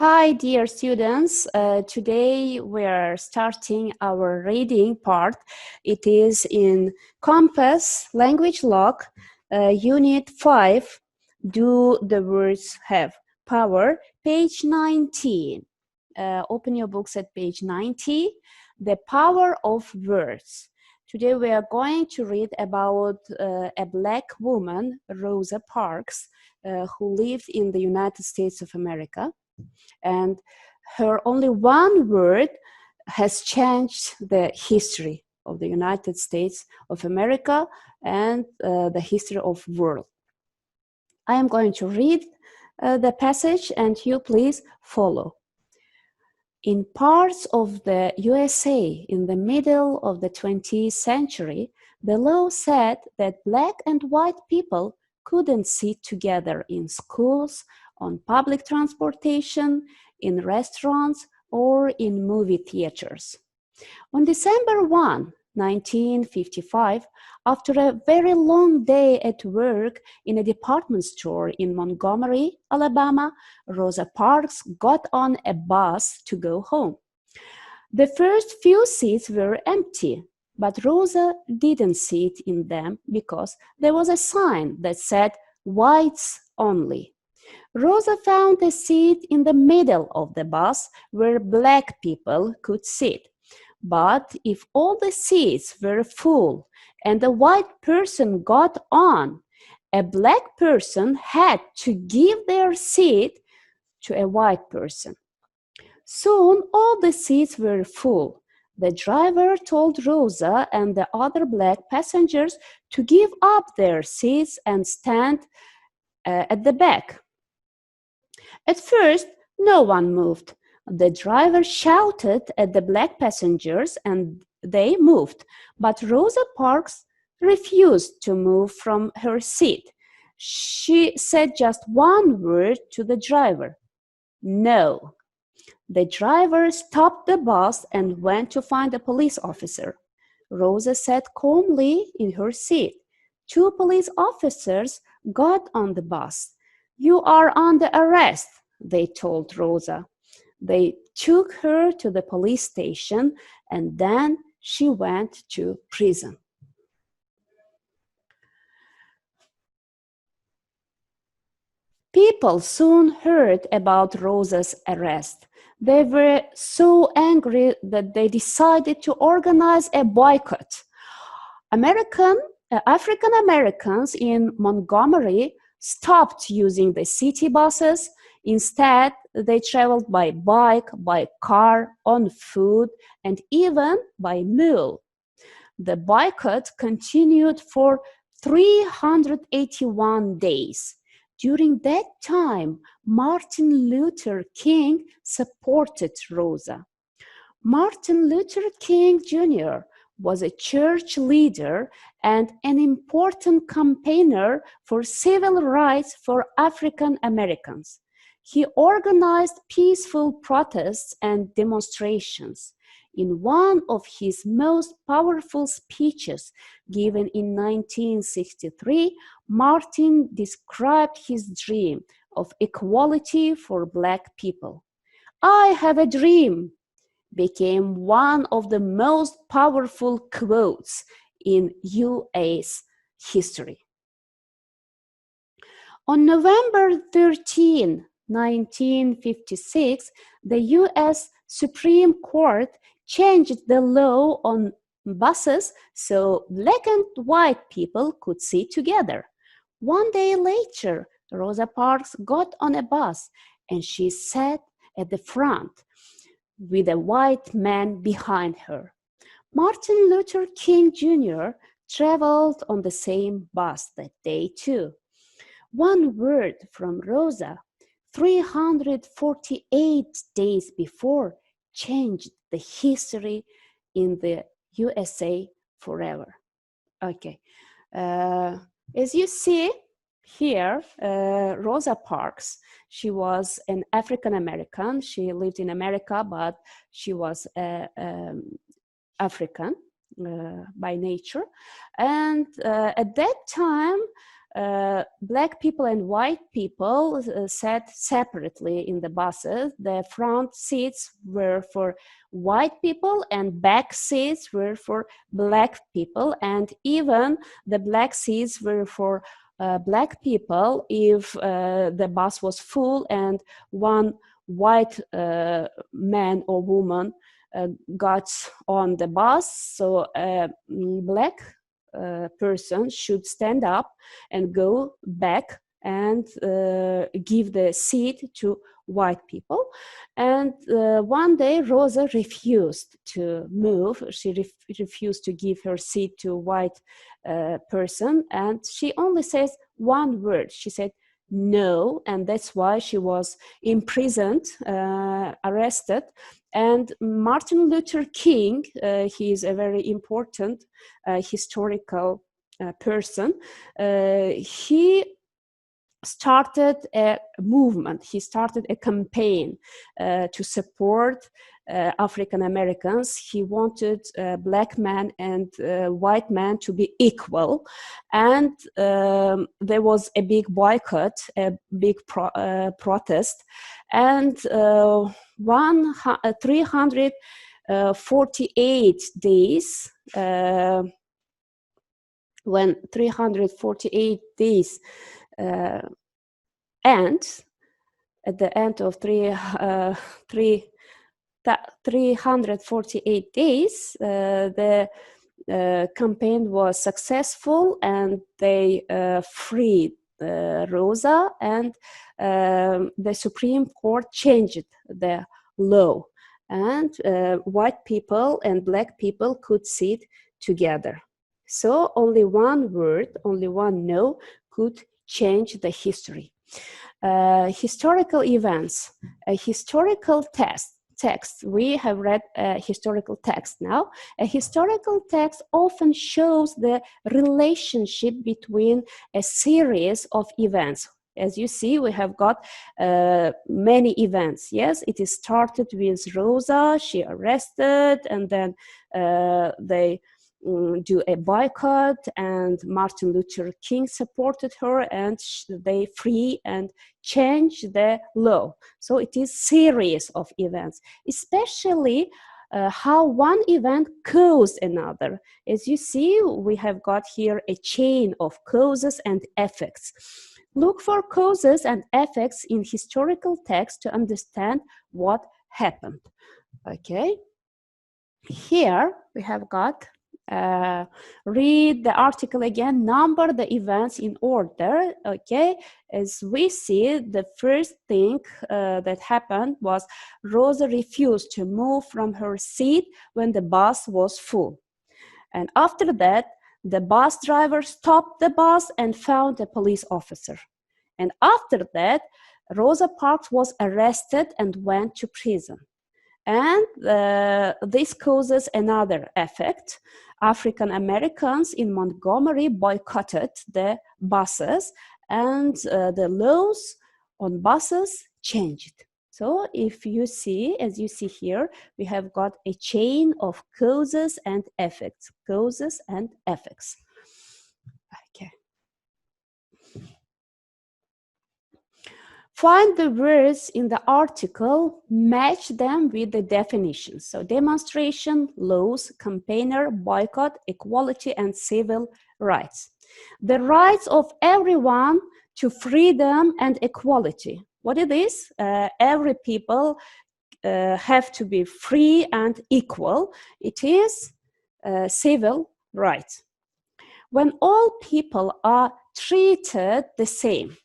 Hi, dear students. Today we are starting our reading part. It is in Compass Language Log, Unit 5. Do the words have power? Page 19. Open your books at page 90. The power of words. Today we are going to read about a black woman, Rosa Parks, who lived in the United States of America. And her only one word has changed the history of the United States of America and the history of the world. I am going to read the passage and you please follow. In parts of the USA in the middle of the 20th century, the law said that black and white people couldn't sit together in schools, on public transportation, in restaurants, or in movie theaters. On December 1, 1955, after a very long day at work in a department store in Montgomery, Alabama, Rosa Parks got on a bus to go home. The first few seats were empty, but Rosa didn't sit in them because there was a sign that said whites only. Rosa found a seat in the middle of the bus where black people could sit. But if all the seats were full and a white person got on, a black person had to give their seat to a white person. Soon all the seats were full. The driver told Rosa and the other black passengers to give up their seats and stand at the back. At first, no one moved. The driver shouted at the black passengers and they moved, but Rosa Parks refused to move from her seat. She said just one word to the driver, "No." The driver stopped the bus and went to find a police officer. Rosa sat calmly in her seat. Two police officers got on the bus. "You are under arrest," they told Rosa. They took her to the police station and then she went to prison. People soon heard about Rosa's arrest. They were so angry that they decided to organize a boycott. African Americans in Montgomery stopped using the city buses. Instead, they traveled by bike, by car, on foot, and even by mule. The boycott continued for 381 days. During that time, Martin Luther King supported Rosa. Martin Luther King Jr. was a church leader and an important campaigner for civil rights for African Americans. He organized peaceful protests and demonstrations. In one of his most powerful speeches given in 1963, Martin described his dream of equality for Black people. "I have a dream" became one of the most powerful quotes in US history. On November 13, 1956, the US Supreme Court changed the law on buses so black and white people could sit together. One day later, Rosa Parks got on a bus and she sat at the front with a white man behind her. Martin Luther King Jr. traveled on the same bus that day too. One word from Rosa, 348 days before, changed the history in the USA forever. Okay, as you see here, Rosa Parks, she was an African American. She lived in America, but she was African by nature. And at that time, black people and white people sat separately in the buses. The front seats were for white people and back seats were for black people, and even the black seats were for black people if the bus was full and one white man or woman got on the bus. So a black person should stand up and go back and give the seat to white people. And one day Rosa refused to move. She refused to give her seat to a white person, and she only says one word. She said no, and that's why she was imprisoned, arrested. And Martin Luther King, he is a very important historical person. He started a movement. He started a campaign to support African Americans. He wanted black men and white men to be equal, and there was a big boycott, a big protest, and 348 days. When 348 days end, at the end of 348 days, the campaign was successful, and they freed Rosa, and the Supreme Court changed the law, and white people and black people could sit together. So only one word, only one no could change the history. Historical events, a historical text. We have read a historical text now. A historical text often shows the relationship between a series of events. As you see, we have got many events. Yes, it is started with Rosa, she arrested, and then they do a boycott, and Martin Luther King supported her, and they free and change the law. So it is series of events, especially how one event caused another. As you see, we have got here a chain of causes and effects. Look for causes and effects in historical text to understand what happened. Okay, here we have got read the article again, number the events in order. Okay, as we see, the first thing that happened was Rosa refused to move from her seat when the bus was full. And after that, the bus driver stopped the bus and found a police officer. And after that, Rosa Parks was arrested and went to prison. And this causes another effect. African Americans in Montgomery boycotted the buses, and the laws on buses changed. So if you see, as you see here, we have got a chain of causes and effects, causes and effects. Okay. Find the words in the article, match them with the definitions. So demonstration, laws, campaigner, boycott, equality, and civil rights. The rights of everyone to freedom and equality. What it is? Every people have to be free and equal. It is civil rights. When all people are treated the same,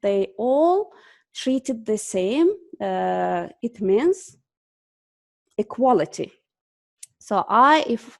they all treated the same, it means equality. So if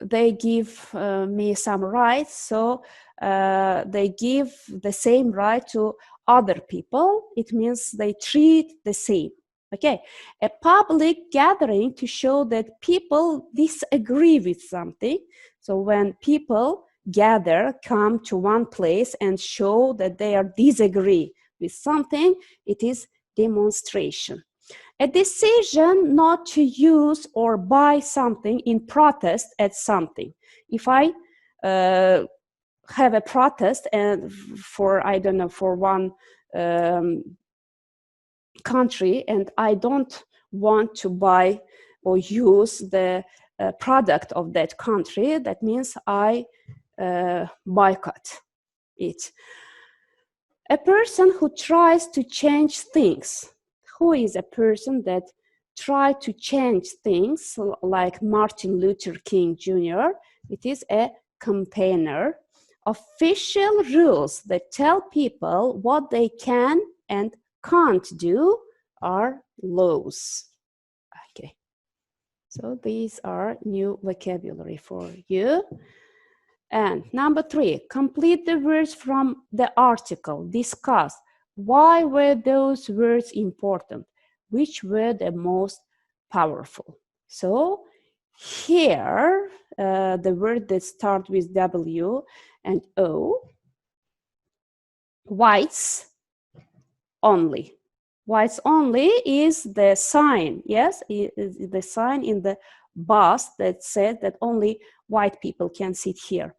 they give me some rights, so they give the same right to other people, it means they treat the same. Okay, a public gathering to show that people disagree with something. So when people gather, come to one place and show that they are disagree with something, it is demonstration. A decision not to use or buy something in protest at something. If I have a protest and for, I don't know, for one country, and I don't want to buy or use the product of that country, that means I boycott it. A person who tries to change things. Who is a person that try to change things, like Martin Luther King Jr.? It is a campaigner. Official rules that tell people what they can and can't do are laws. Okay, so these are new vocabulary for you. And number 3, complete the words from the article. Discuss why were those words important, which were the most powerful. So here, the word that start with W and O, whites only. Whites only is the sign, yes, is the sign in the bus that said that only white people can sit here.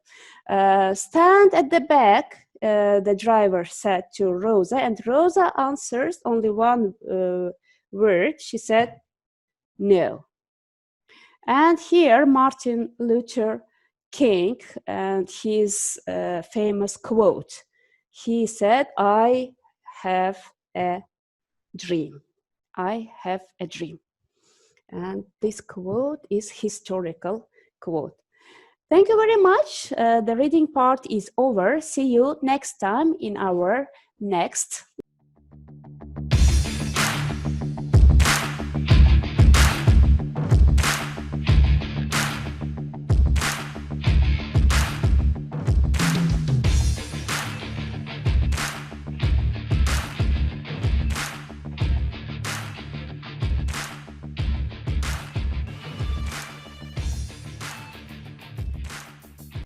Stand at the back, the driver said to Rosa, and Rosa answers only one word. She said, no. And here, Martin Luther King and his famous quote. He said, I have a dream. I have a dream. And this quote is historical quote. Thank you very much. The reading part is over. See you next time in our next